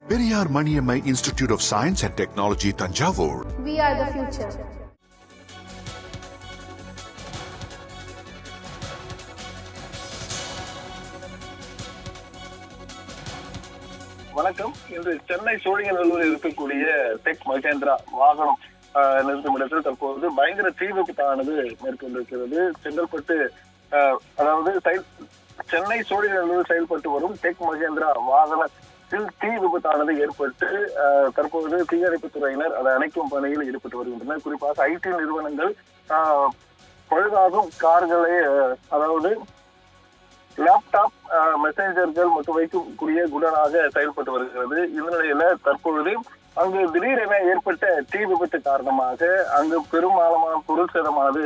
Periyar Maniammai Institute of Science and Technology, Thanjavur. We are the future. வணக்கம். இன்று சென்னை சோழிங்கநல்லூரில் இருக்கக்கூடிய tech Mahindra வாகனம் நிறுத்துமிடத்தில் தற்போது பயங்கர தீ விபத்தானது மேற்கொண்டிருக்கிறது. செங்கல்பட்டு அதாவது சென்னை சோழிங்கநல்லூரில் செயல்பட்டு வரும் டெக் மகேந்திரா வாகனத்தில் தீ விபத்தானது ஏற்பட்டு தற்போது தீயணைப்பு துறையினர் அதை அணைக்கும் பணியில் ஈடுபட்டு வருகின்றனர். குறிப்பாக ஐடி நிறுவனங்கள் பழுதாகும் கார்களை அதாவது லேப்டாப் மெசேஞ்சர்கள் மற்றும் வைக்கக்கூடிய குடனாக செயல்பட்டு வருகிறது. இந்த நிலையில தற்பொழுது அங்கு திடீரென ஏற்பட்ட தீ விபத்து காரணமாக அங்கு பெரும்பாலான பொருள் சேதமானது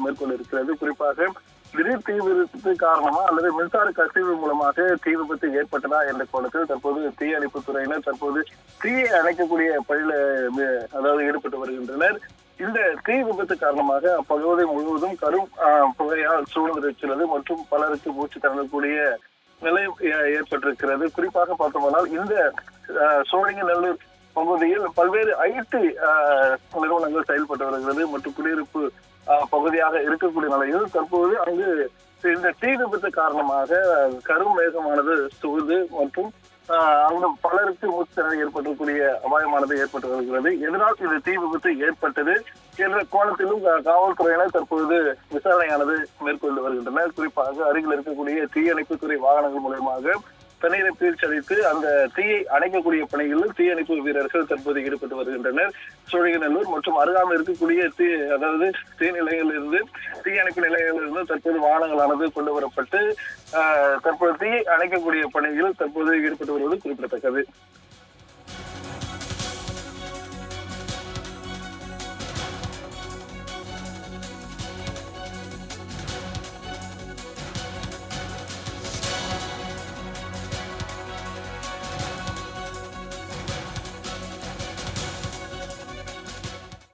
மேற்கொண்டிருக்கிறது. குறிப்பாக திடீர் தீ விபத்து காரணமா அல்லது மின்சார கசிவு மூலமாக தீ விபத்து ஏற்பட்டதா என்ற கோணத்தில் தற்போது தீயணைப்பு துறையினர் தற்போது தீயை அணைக்கக்கூடிய பணியில அதாவது ஈடுபட்டு வருகின்றனர். இந்த தீ விபத்து காரணமாக அப்பகுதி முழுவதும் கரும் புகையால் சூழ்ந்திருக்கிறது மற்றும் பலருக்கு மூச்சு திணறக்கூடிய நிலை ஏற்பட்டிருக்கிறது. குறிப்பாக பார்த்தோம்னால் இந்த சோழிங்கநல்லூர் பகுதியில் பல்வேறு ஐடி நிறுவனங்கள் செயல்பட்டு வருகிறது மற்றும் குடியிருப்பு பகுதியாக இருக்கக்கூடிய நிலையில் தற்போது அங்கு இந்த தீ விபத்து காரணமாக கரும் மேகமானது சூழ்ந்து மற்றும் அங்கு பலருக்கு மூச்சுத்திணறல் ஏற்படக்கூடிய அபாயமானது ஏற்பட்டு வருகிறது. எதனால் இந்த தீ விபத்து ஏற்பட்டது என்ற கோணத்திலும் காவல்துறையினர் தற்போது விசாரணையானது மேற்கொண்டு வருகின்றனர். குறிப்பாக அருகில் இருக்கக்கூடிய தீயணைப்புத்துறை வாகனங்கள் மூலமாக தண்ணீரை பீழ்ச்சடித்து அந்த தீயை அணைக்கக்கூடிய பணிகளில் தீயணைப்பு வீரர்கள் தற்போது ஈடுபட்டு வருகின்றனர். சோழிங்கநல்லூர் மற்றும் அருகாமல் இருக்கக்கூடிய அதாவது தீயணைப்பு நிலையங்களிலிருந்து தற்போது வாகனங்களானது கொண்டு வரப்பட்டு தற்போது தீயை அணைக்கக்கூடிய பணியில் தற்போது ஈடுபட்டு வருவது குறிப்பிடத்தக்கது.